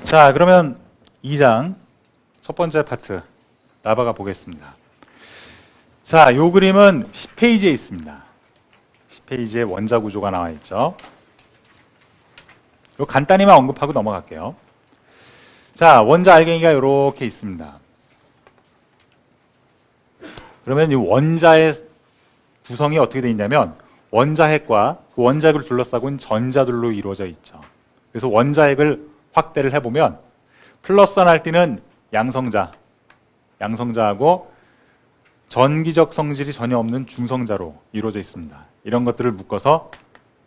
자, 그러면 2장 첫 번째 파트 나아가 보겠습니다. 자, 요 그림은 10페이지에 있습니다. 10페이지에 원자 구조가 나와 있죠. 요 간단히만 언급하고 넘어갈게요. 자, 원자 알갱이가 이렇게 있습니다. 그러면 이 원자의 구성이 어떻게 되어 있냐면 원자핵과 그 원자핵을 둘러싸고 있는 전자들로 이루어져 있죠. 그래서 원자핵을 확대를 해보면 플러스 나할때는 양성자하고 전기적 성질이 전혀 없는 중성자로 이루어져 있습니다. 이런 것들을 묶어서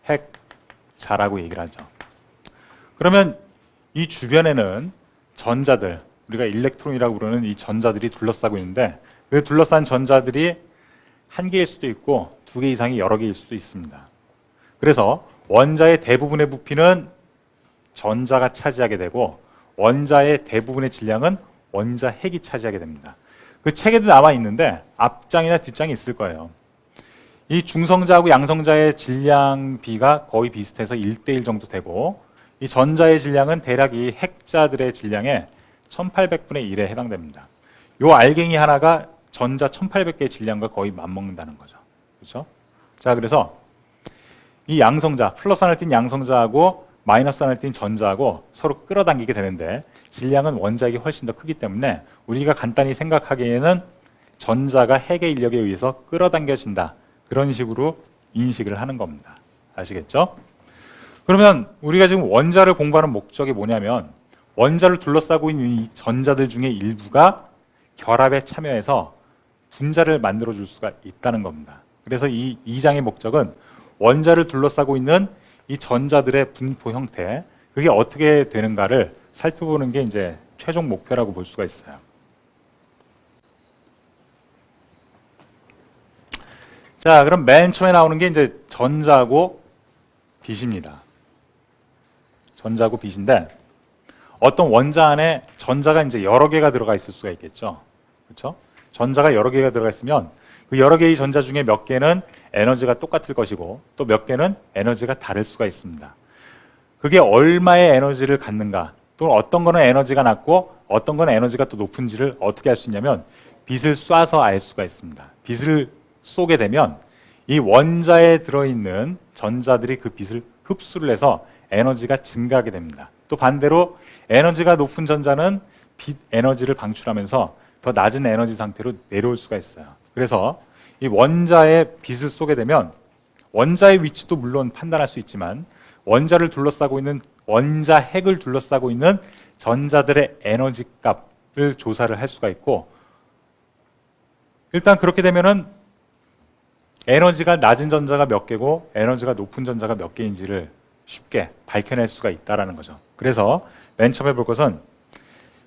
핵자라고 얘기를 하죠. 그러면 이 주변에는 전자들, 우리가 일렉트론이라고 부르는 이 전자들이 둘러싸고 있는데 그 둘러싼 전자들이 한 개일 수도 있고 두 개 이상이 여러 개일 수도 있습니다. 그래서 원자의 대부분의 부피는 전자가 차지하게 되고 원자의 대부분의 질량은 원자 핵이 차지하게 됩니다. 그 책에도 남아 있는데 앞장이나 뒷장이 있을 거예요. 이 중성자하고 양성자의 질량 비가 거의 비슷해서 1대1 정도 되고 이 전자의 질량은 대략 이 핵자들의 질량의 1800분의 1에 해당됩니다. 요 알갱이 하나가 전자 1800개의 질량과 거의 맞먹는다는 거죠. 그렇죠? 자, 그래서 이 양성자, 플러스 하나를 띤 양성자하고 마이너스 하나를 띤 전자하고 서로 끌어당기게 되는데 질량은 원자핵이 훨씬 더 크기 때문에 우리가 간단히 생각하기에는 전자가 핵의 인력에 의해서 끌어당겨진다. 그런 식으로 인식을 하는 겁니다. 아시겠죠? 그러면 우리가 지금 원자를 공부하는 목적이 뭐냐면 원자를 둘러싸고 있는 이 전자들 중에 일부가 결합에 참여해서 분자를 만들어줄 수가 있다는 겁니다. 그래서 이 2장의 목적은 원자를 둘러싸고 있는 이 전자들의 분포 형태, 그게 어떻게 되는가를 살펴보는 게 이제 최종 목표라고 볼 수가 있어요. 자, 그럼 맨 처음에 나오는 게 이제 전자고 빛입니다. 전자고 빛인데 어떤 원자 안에 전자가 이제 여러 개가 들어가 있을 수가 있겠죠. 그렇죠? 전자가 여러 개가 들어가 있으면 그 여러 개의 전자 중에 몇 개는 에너지가 똑같을 것이고 또 몇 개는 에너지가 다를 수가 있습니다. 그게 얼마의 에너지를 갖는가, 또는 어떤 거는 에너지가 낮고 어떤 거는 에너지가 또 높은지를 어떻게 알 수 있냐면 빛을 쏴서 알 수가 있습니다. 빛을 쏘게 되면 이 원자에 들어있는 전자들이 그 빛을 흡수를 해서 에너지가 증가하게 됩니다. 또 반대로 에너지가 높은 전자는 빛 에너지를 방출하면서 더 낮은 에너지 상태로 내려올 수가 있어요. 그래서 이 원자에 빛을 쏘게 되면 원자의 위치도 물론 판단할 수 있지만 원자를 둘러싸고 있는 원자 핵을 둘러싸고 있는 전자들의 에너지 값을 조사를 할 수가 있고, 일단 그렇게 되면은 에너지가 낮은 전자가 몇 개고 에너지가 높은 전자가 몇 개인지를 쉽게 밝혀낼 수가 있다는 거죠. 그래서 맨 처음에 볼 것은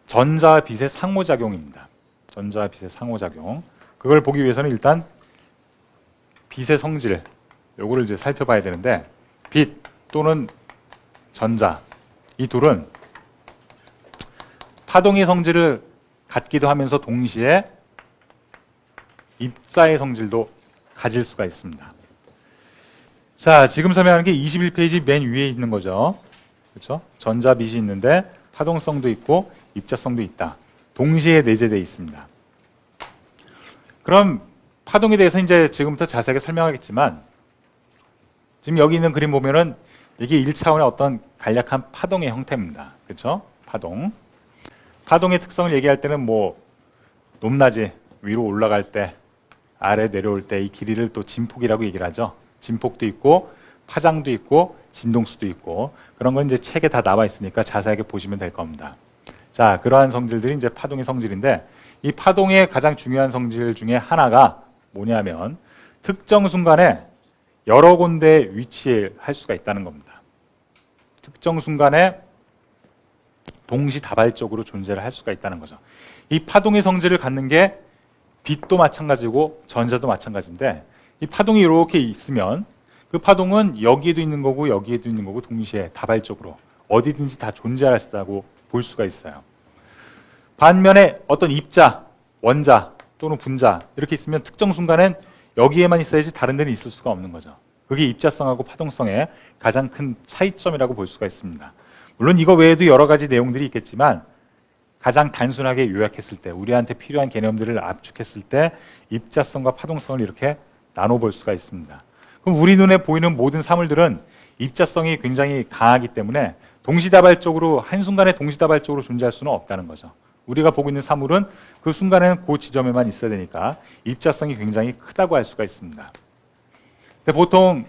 전자와 빛의 상호작용입니다. 전자와 빛의 상호작용. 그걸 보기 위해서는 일단 빛의 성질, 요거를 이제 살펴봐야 되는데, 빛 또는 전자, 이 둘은 파동의 성질을 갖기도 하면서 동시에 입자의 성질도 가질 수가 있습니다. 자, 지금 설명하는 게 21페이지 맨 위에 있는 거죠. 그렇죠? 전자 빛이 있는데 파동성도 있고 입자성도 있다. 동시에 내재되어 있습니다. 그럼 파동에 대해서 이제 지금부터 자세하게 설명하겠지만, 지금 여기 있는 그림 보면은 이게 1차원의 어떤 간략한 파동의 형태입니다. 그렇죠? 파동. 파동의 특성을 얘기할 때는 뭐 높낮이, 위로 올라갈 때, 아래 내려올 때 이 길이를 또 진폭이라고 얘기를 하죠. 진폭도 있고 파장도 있고 진동수도 있고, 그런 건 이제 책에 다 나와 있으니까 자세하게 보시면 될 겁니다. 자, 그러한 성질들이 이제 파동의 성질인데, 이 파동의 가장 중요한 성질 중에 하나가 뭐냐면 특정 순간에 여러 군데에 위치할 수가 있다는 겁니다. 특정 순간에 동시다발적으로 존재를 할 수가 있다는 거죠. 이 파동의 성질을 갖는 게 빛도 마찬가지고 전자도 마찬가지인데, 이 파동이 이렇게 있으면 그 파동은 여기에도 있는 거고 여기에도 있는 거고 동시에 다발적으로 어디든지 다 존재할 수 있다고 볼 수가 있어요. 반면에 어떤 입자, 원자 또는 분자 이렇게 있으면 특정 순간엔 여기에만 있어야지 다른 데는 있을 수가 없는 거죠. 그게 입자성하고 파동성의 가장 큰 차이점이라고 볼 수가 있습니다. 물론 이거 외에도 여러 가지 내용들이 있겠지만 가장 단순하게 요약했을 때, 우리한테 필요한 개념들을 압축했을 때 입자성과 파동성을 이렇게 나눠볼 수가 있습니다. 그럼 우리 눈에 보이는 모든 사물들은 입자성이 굉장히 강하기 때문에 동시다발적으로, 한순간에 동시다발적으로 존재할 수는 없다는 거죠. 우리가 보고 있는 사물은 그 순간에는 그 지점에만 있어야 되니까 입자성이 굉장히 크다고 할 수가 있습니다. 근데 보통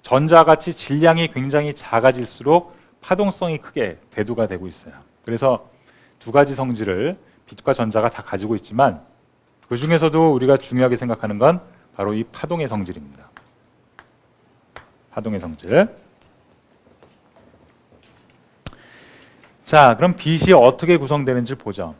전자같이 질량이 굉장히 작아질수록 파동성이 크게 대두가 되고 있어요. 그래서 두 가지 성질을 빛과 전자가 다 가지고 있지만 그 중에서도 우리가 중요하게 생각하는 건 바로 이 파동의 성질입니다. 파동의 성질. 자, 그럼 빛이 어떻게 구성되는지 보죠.